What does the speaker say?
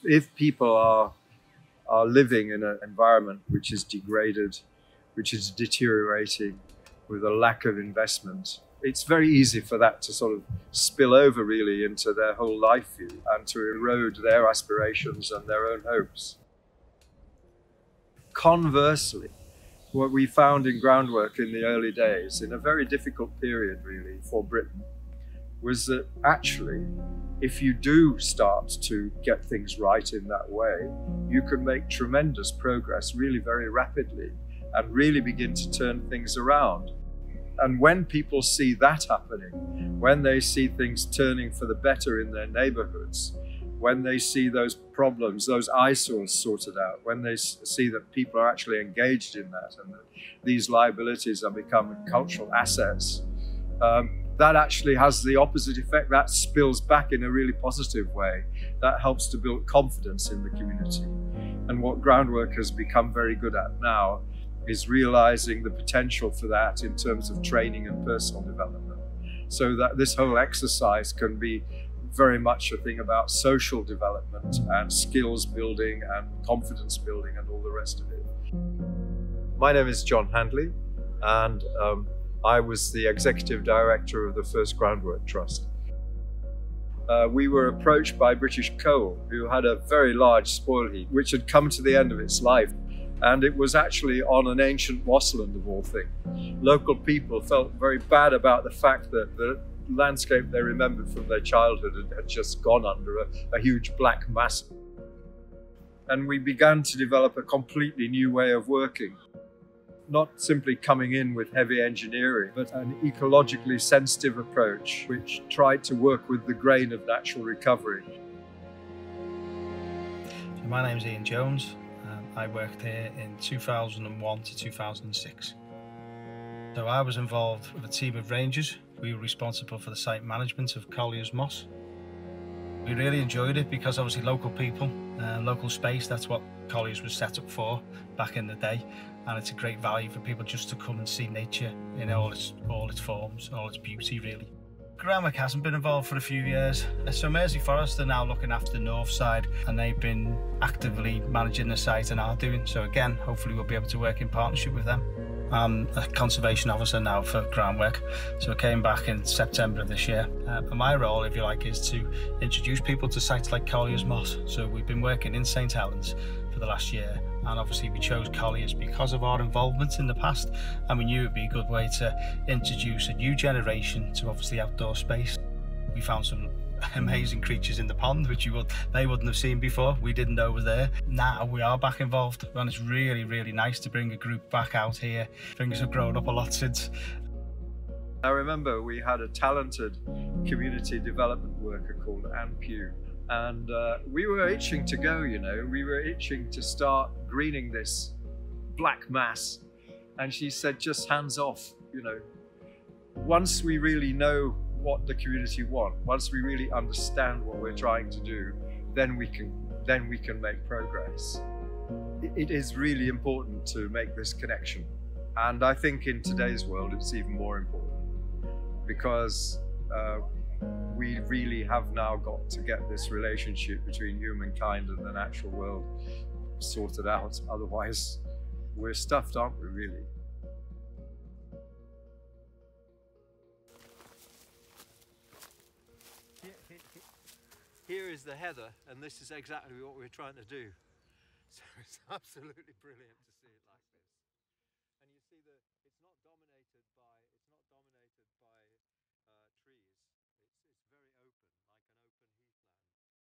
If people are living in an environment which is degraded, which is deteriorating, with a lack of investment, it's very easy for that to sort of spill over really into their whole life view and to erode their aspirations and their own hopes. Conversely, what we found in groundwork in the early days, in a very difficult period really for Britain, was that actually, if you do start to get things right in that way, you can make tremendous progress really very rapidly and really begin to turn things around. And when people see that happening, when they see things turning for the better in their neighborhoods, when they see those problems, those eyesores sorted out, when they see that people are actually engaged in that and that these liabilities are becoming cultural assets, that actually has the opposite effect. That spills back in a really positive way. That helps to build confidence in the community. And what groundwork has become very good at now is realizing the potential for that in terms of training and personal development, so that this whole exercise can be very much a thing about social development and skills building and confidence building and all the rest of it. My name is John Handley, and I was the executive director of the first Groundwork Trust. We were approached by British Coal, who had a very large spoil heap which had come to the end of its life. And it was actually on an ancient wasteland of all things. Local people felt very bad about the fact that the landscape they remembered from their childhood had just gone under a huge black mass. And we began to develop a completely new way of working. Not simply coming in with heavy engineering, but an ecologically sensitive approach which tried to work with the grain of natural recovery. So my name's Ian Jones. I worked here in 2001 to 2006. So I was involved with a team of rangers. We were responsible for the site management of Colliers Moss. We really enjoyed it because obviously local people, local space, that's what Colliers was set up for back in the day. And it's a great value for people just to come and see nature in all its forms, all its beauty really. Groundwork hasn't been involved for a few years. So Mersey Forest are now looking after the north side, and they've been actively managing the site and are doing. So again, hopefully we'll be able to work in partnership with them. I'm a conservation officer now for Groundwork. So I came back in September of this year. And my role, if you like, is to introduce people to sites like Colliers Moss. So we've been working in St Helens for the last year. And obviously we chose Colliers because of our involvement in the past, and we knew it would be a good way to introduce a new generation to obviously outdoor space. We found some amazing creatures in the pond which they wouldn't have seen before. We didn't know was there. Now we are back involved, and it's really, really nice to bring a group back out here. Things have grown up a lot since. I remember we had a talented community development worker called Anne Pugh. And we were itching to go, you know, we were itching to start greening this black mass. And she said, just hands off, you know. Once we really know what the community want, once we really understand what we're trying to do, then we can make progress. It is really important to make this connection. And I think in today's world, it's even more important because we really have now got to get this relationship between humankind and the natural world sorted out. Otherwise, we're stuffed, aren't we, really? Here is the heather, and this is exactly what we're trying to do. So it's absolutely brilliant to see.